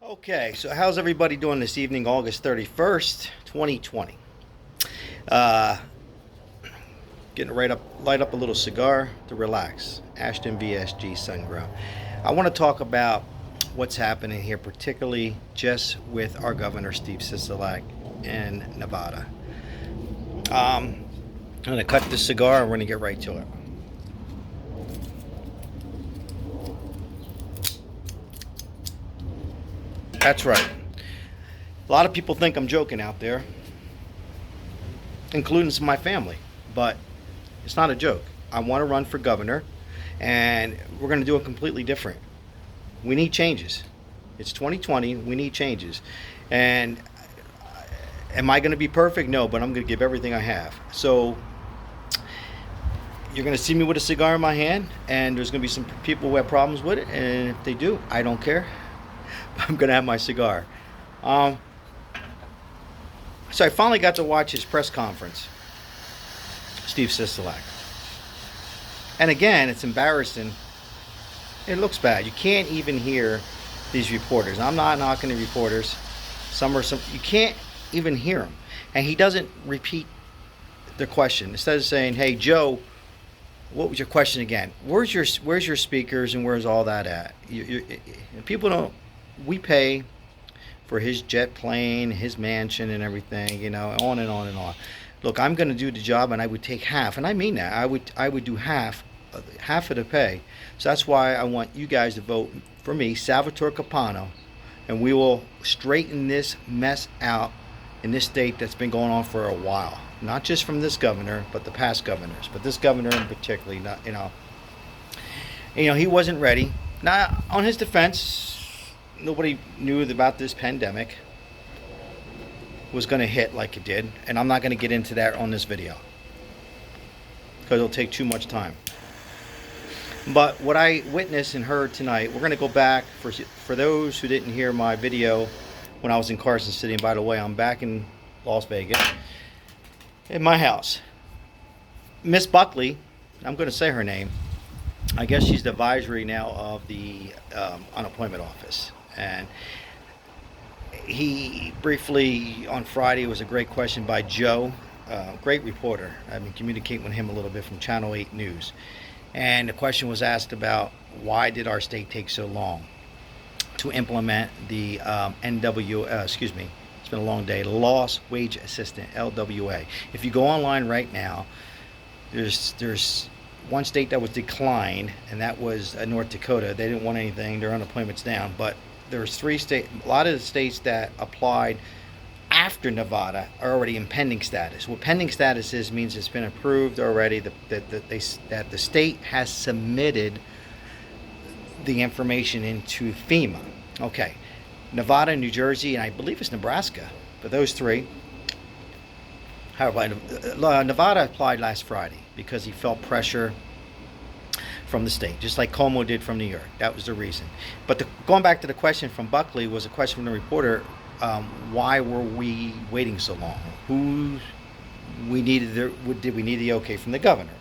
Okay, so how's everybody doing this evening, August 31st, 2020? Uh, Getting right up, light up a little cigar to relax. Ashton VSG Sungrown. I want to talk about what's happening here, particularly just with our governor, Steve Sisolak, in Nevada. I'm going to cut this cigar and we're going to get right to it. That's right. A lot of people think I'm joking out there, including some of my family, but it's not a joke. I want to run for governor, and we're going to do it completely different. We need changes. It's 2020. We need changes. And am I going to be perfect? No, but I'm going to give everything I have. So you're going to see me with a cigar in my hand, and there's going to be some people who have problems with it, and if they do, I don't care. I'm going to have my cigar. So I finally got to watch his press conference, Steve Sisolak. And again, it's embarrassing. It looks bad. You can't even hear these reporters. I'm not knocking the reporters. You can't even hear them. And he doesn't repeat the question. Instead of saying, "Hey, Joe, what was your question again? Where's your speakers and where's all that at?" People don't. We pay for his jet plane, his mansion, and everything. On and on and on. Look, I'm going to do the job, and I would take half, and I mean that. I would do half of the pay. So that's why I want you guys to vote for me, Salvatore Capano, and we will straighten this mess out in this state that's been going on for a while. Not just from this governor, but the past governors. But this governor in particular, he wasn't ready. Now, on his defense, nobody knew about this pandemic was going to hit like it did, and I'm not going to get into that on this video because it'll take too much time. But what I witnessed and heard tonight, we're going to go back for those who didn't hear my video when I was in Carson City. And by the way, I'm back in Las Vegas in my house. Miss Buckley, I'm going to say her name. I guess she's the advisory now of the unemployment office. And he briefly on Friday, was a great question by Joe, great reporter. I've been communicating with him a little bit from Channel 8 News. And the question was asked about why did our state take so long to implement the it's been a long day, Lost Wage Assistant, LWA. If you go online right now, there's one state that was declined, and that was North Dakota. They didn't want anything, their unemployment's down. But there's three states, a lot of the states that applied after Nevada are already in pending status. What pending status is means it's been approved already, that the state has submitted the information into FEMA. Okay, Nevada, New Jersey, and I believe it's Nebraska, but those three. However, Nevada applied last Friday because he felt pressure from the state, just like Cuomo did from New York. That was the reason. But going back to the question from Buckley, was a question from the reporter, why were we waiting so long? Did we need the okay from the governor?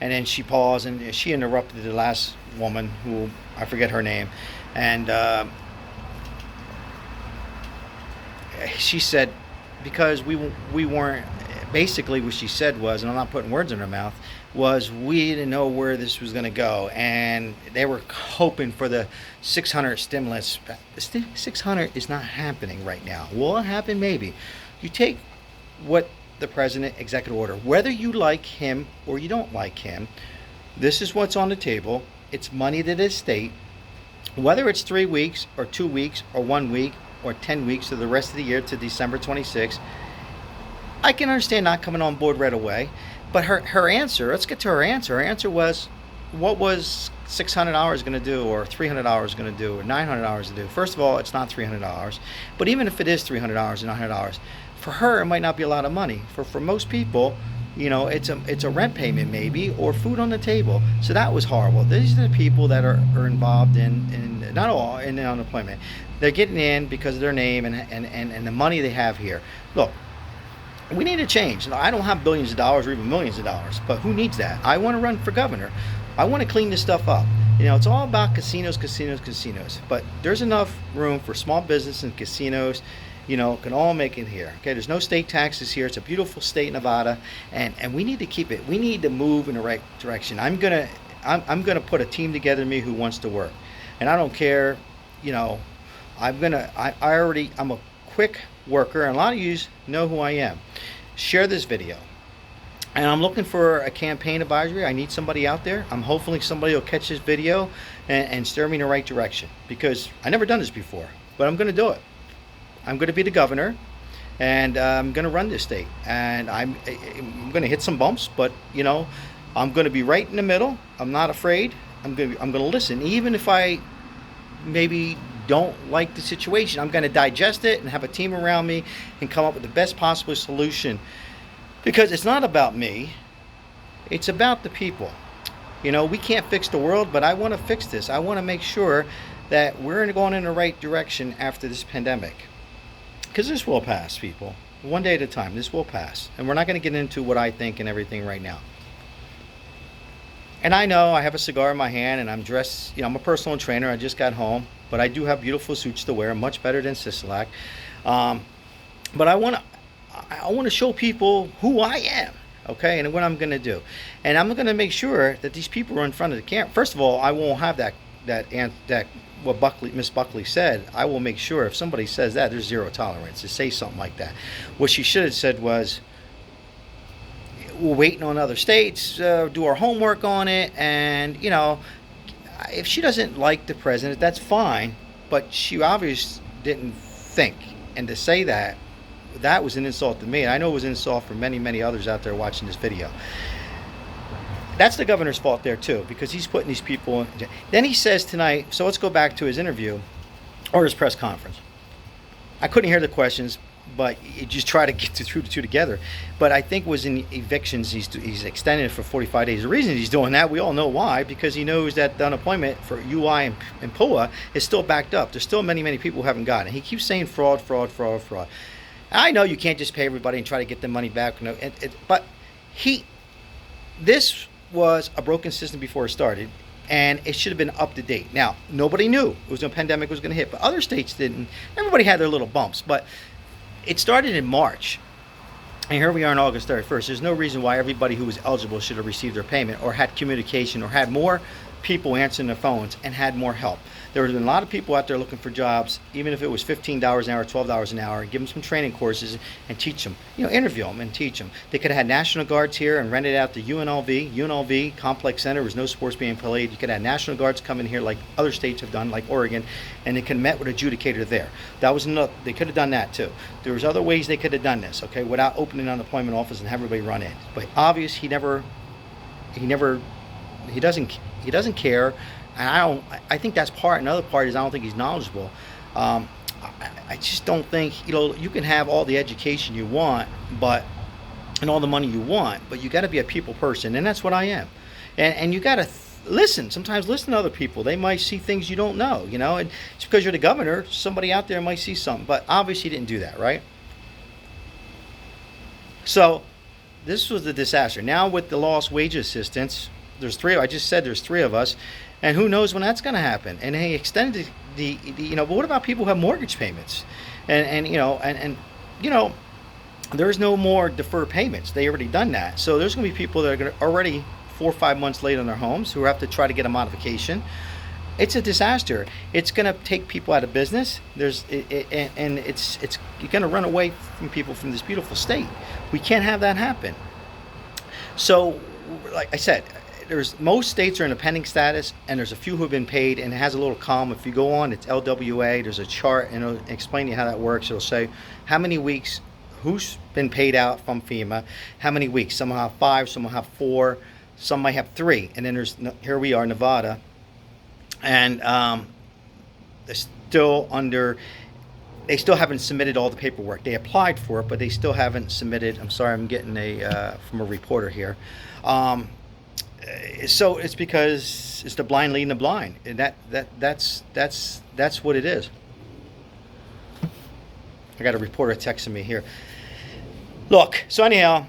And then she paused and she interrupted the last woman, who I forget her name, and she said, because we weren't, basically what she said was, and I'm not putting words in her mouth, was we didn't know where this was going to go, and they were hoping for the 600 stimulus. 600 is not happening right now. Will it happen? Maybe. You take what the president executive order, whether you like him or you don't like him, this is what's on the table. It's money to this state, whether it's 3 weeks or 2 weeks or 1 week or 10 weeks to the rest of the year to December 26th. I can understand not coming on board right away, but her answer, let's get to her answer. Her answer was, what was $600 going to do, or $300 going to do, or $900 to do? First of all, it's not $300, but even if it is $300 and $900, for her it might not be a lot of money. For most people, it's a rent payment maybe, or food on the table. So that was horrible. These are the people that are involved in not all in the unemployment. They're getting in because of their name and the money they have here. Look, we need a change. I don't have billions of dollars or even millions of dollars, but who needs that? I want to run for governor. I want to clean this stuff up. You know, it's all about casinos, casinos, casinos. But there's enough room for small business and casinos. You know, can all make it here. Okay, there's no state taxes here. It's a beautiful state, Nevada, and we need to keep it. We need to move in the right direction. I'm gonna put a team together, me who wants to work, and I don't care. You know, I'm a quick worker, and a lot of you know who I am. Share this video. And I'm looking for a campaign advisory. I need somebody out there. I'm hopefully somebody will catch this video and steer me in the right direction, because I never done this before, but I'm going to do it. I'm going to be the governor, and I'm going to run this state. And I'm going to hit some bumps, but you know, I'm going to be right in the middle. I'm not afraid. I'm going to listen, even if I maybe don't like the situation. I'm going to digest it and have a team around me and come up with the best possible solution. Because it's not about me, it's about the people. You know, we can't fix the world, but I want to fix this. I want to make sure that we're going in the right direction after this pandemic. Because this will pass, people. One day at a time, this will pass. And we're not going to get into what I think and everything right now. And I know I have a cigar in my hand and I'm dressed, you know, I'm a personal trainer. I just got home, but I do have beautiful suits to wear, much better than Sisolak. But I want to show people who I am, okay, and what I'm going to do. And I'm going to make sure that these people are in front of the camera. First of all, I won't have that what Miss Buckley said. I will make sure if somebody says that, there's zero tolerance to say something like that. What she should have said was, we're waiting on other states, do our homework on it, and, you know, if she doesn't like the president, that's fine, but she obviously didn't think. And to say that was an insult to me. I know it was an insult for many, many others out there watching this video. That's the governor's fault there too, because he's putting these people in. Then he says tonight, so let's go back to his interview or his press conference. I couldn't hear the questions, but you just try to get through the two together. But I think it was in evictions, he's extended it for 45 days. The reason he's doing that, we all know why, because he knows that the unemployment for UI and PUA is still backed up. There's still many, many people who haven't gotten it. He keeps saying fraud, fraud, fraud, fraud. I know you can't just pay everybody and try to get the money back, but this was a broken system before it started, and it should have been up to date. Now, nobody knew a pandemic was going to hit, but other states didn't. Everybody had their little bumps, but it started in March, and here we are on August 31st. There's no reason why everybody who was eligible should have received their payment or had communication or had more people answering their phones and had more help. There have been a lot of people out there looking for jobs, even if it was $15 an hour, $12 an hour, give them some training courses and teach them, you know, interview them and teach them. They could have had National Guards here and rented out the UNLV Complex Center. There was no sports being played. You could have National Guards come in here like other states have done, like Oregon, and they could have met with an adjudicator there. That was enough. They could have done that too. There was other ways they could have done this, okay, without opening an unemployment office and have everybody run in. But obviously he doesn't care. And I think that's part. Another part is I don't think he's knowledgeable. I just don't think, you know, you can have all the education you want, and all the money you want, but you got to be a people person, and that's what I am. And you got to listen. Sometimes listen to other people. They might see things you don't know, you know. And just because you're the governor, somebody out there might see something. But obviously, he didn't do that, right? So this was the disaster. Now with the lost wage assistance, there's three. I just said there's three of us. And who knows when that's going to happen? And he extended the you know, but what about people who have mortgage payments? And you know, there's no more deferred payments. They already done that. So there's going to be people that are going to already 4 or 5 months late on their homes who have to try to get a modification. It's a disaster. It's going to take people out of business. It's you're going to run away from people from this beautiful state. We can't have that happen. So, like I said, most states are in a pending status, and there's a few who have been paid, and it has a little column. If you go on, it's LWA. There's a chart, and it'll explain to you how that works. It'll say how many weeks, who's been paid out from FEMA, how many weeks. Some will have 5, some will have 4, some might have 3. And then here we are, Nevada, and they're still under. They still haven't submitted all the paperwork. They applied for it, but they still haven't submitted. I'm sorry, I'm getting from a reporter here. So it's because it's the blind leading the blind, and that's what it is. I got a reporter texting me here. Look, so anyhow,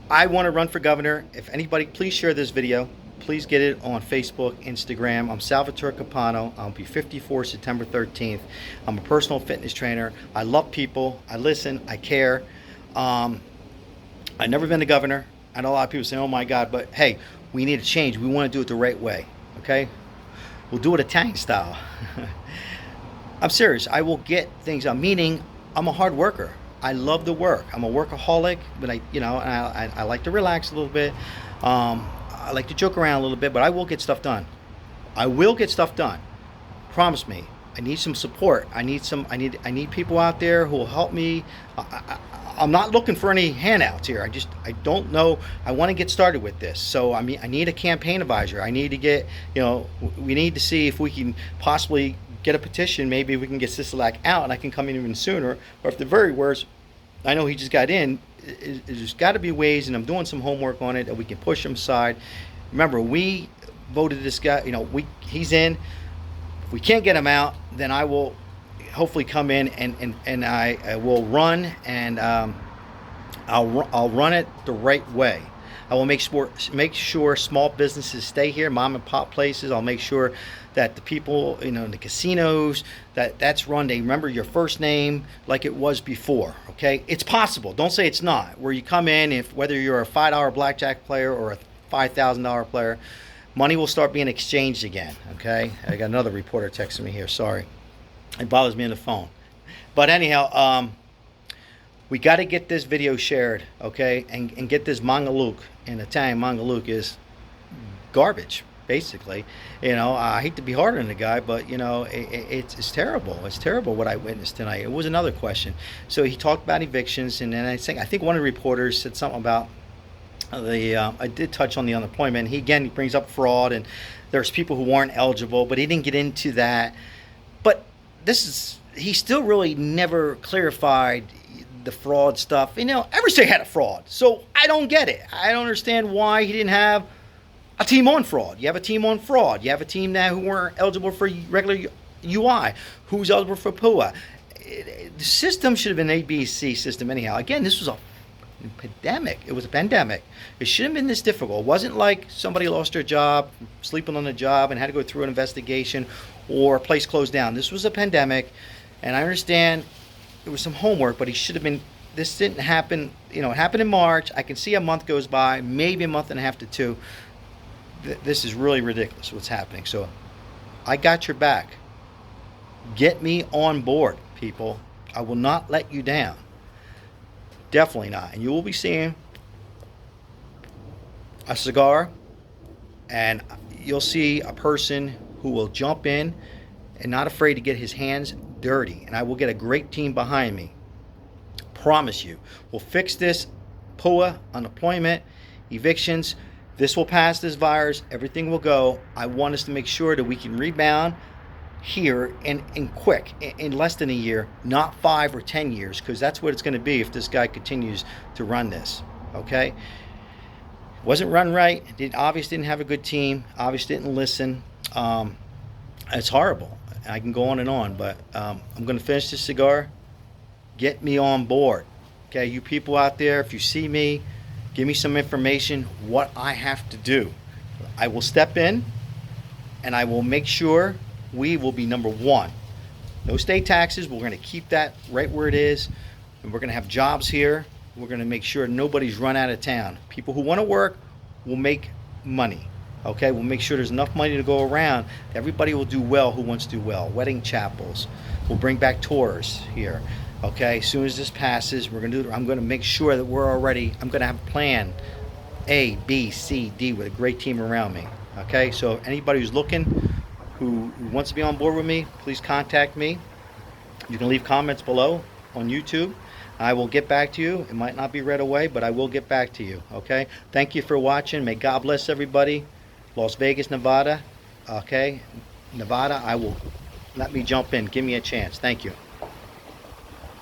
I want to run for governor. If anybody, please share this video. please get it on Facebook, Instagram. I'm Salvatore Capano. I'll be 54 September 13th. I'm a personal fitness trainer. I love people. I listen. I care. I've never been the governor. I know a lot of people say, oh my God, but hey, we need a change. We want to do it the right way, okay? We'll do it Italian style. I'm serious. I will get things done, meaning I'm a hard worker. I love the work. I'm a workaholic, but I like to relax a little bit. I like to joke around a little bit, but I will get stuff done. I will get stuff done. Promise me. I need some support. I need people out there who will help me. I'm not looking for any handouts here. I don't know. I want to get started with this. So I need a campaign advisor. I need to get, we need to see if we can possibly get a petition. Maybe we can get Sisolak out and I can come in even sooner. Or if the very worst, I know he just got in. There's got to be ways, and I'm doing some homework on it, that we can push him aside. Remember, we voted this guy. He's in. If we can't get him out, then I will hopefully come in and I will run, and I'll run it the right way. I will make sure small businesses stay here, mom and pop places. I'll make sure that the people, in the casinos, that's run. They remember your first name like it was before. Okay, it's possible. Don't say it's not. Where you come in, whether you're a $5 blackjack player or a $5,000 player, money will start being exchanged again. Okay, I got another reporter texting me here. Sorry, it bothers me on the phone. But anyhow, we got to get this video shared, okay, and get this Mangaluk. In Italian, Mangaluk is garbage, basically. I hate to be harder on the guy, but it's terrible. It's terrible what I witnessed tonight. It was another question. So he talked about evictions, and then I think one of the reporters said something about I did touch on the unemployment. He brings up fraud, and there's people who weren't eligible, but he didn't get into that. But he still really never clarified the fraud stuff. Every state had a fraud, so I don't get it. I don't understand why he didn't have a team on fraud. You have a team on fraud. You have a team now who weren't eligible for regular UI, who's eligible for PUA. The system should have been an ABC system anyhow. Again, this was a pandemic. It was a pandemic. It shouldn't have been this difficult. It wasn't like somebody lost their job, sleeping on the job, and had to go through an investigation, or a place closed down. This was a pandemic, and I understand it was some homework, but this didn't happen. It happened in March. I can see a month goes by, maybe a month and a half to two. This is really ridiculous what's happening. So I got your back. Get me on board, people. I will not let you down. Definitely not. And you will be seeing a cigar, and you'll see a person who will jump in and not afraid to get his hands dirty. And I will get a great team behind me. Promise you. We'll fix this PUA, unemployment, evictions. This will pass this virus. Everything will go. I want us to make sure that we can rebound here and quick, in less than a year, not 5 or 10 years, because that's what it's going to be if this guy continues to run this. Okay? Wasn't run right. Obviously didn't have a good team. Obviously didn't listen. It's horrible. I can go on, but I'm going to finish this cigar. Get me on board. Okay, you people out there, if you see me, give me some information what I have to do. I will step in, and I will make sure we will be number one. No state taxes. We're going to keep that right where it is, and we're going to have jobs here. We're going to make sure nobody's run out of town. People who want to work will make money. Okay, we'll make sure there's enough money to go around. Everybody will do well who wants to do well. Wedding chapels. We'll bring back tours here. Okay, as soon as this passes, I'm going to make sure that I'm going to have a plan A, B, C, D with a great team around me. Okay, so anybody who's looking, who wants to be on board with me, please contact me. You can leave comments below on YouTube. I will get back to you. It might not be right away, but I will get back to you. Okay, thank you for watching. May God bless everybody. Las Vegas, Nevada. Okay, Nevada, let me jump in. Give me a chance. Thank you.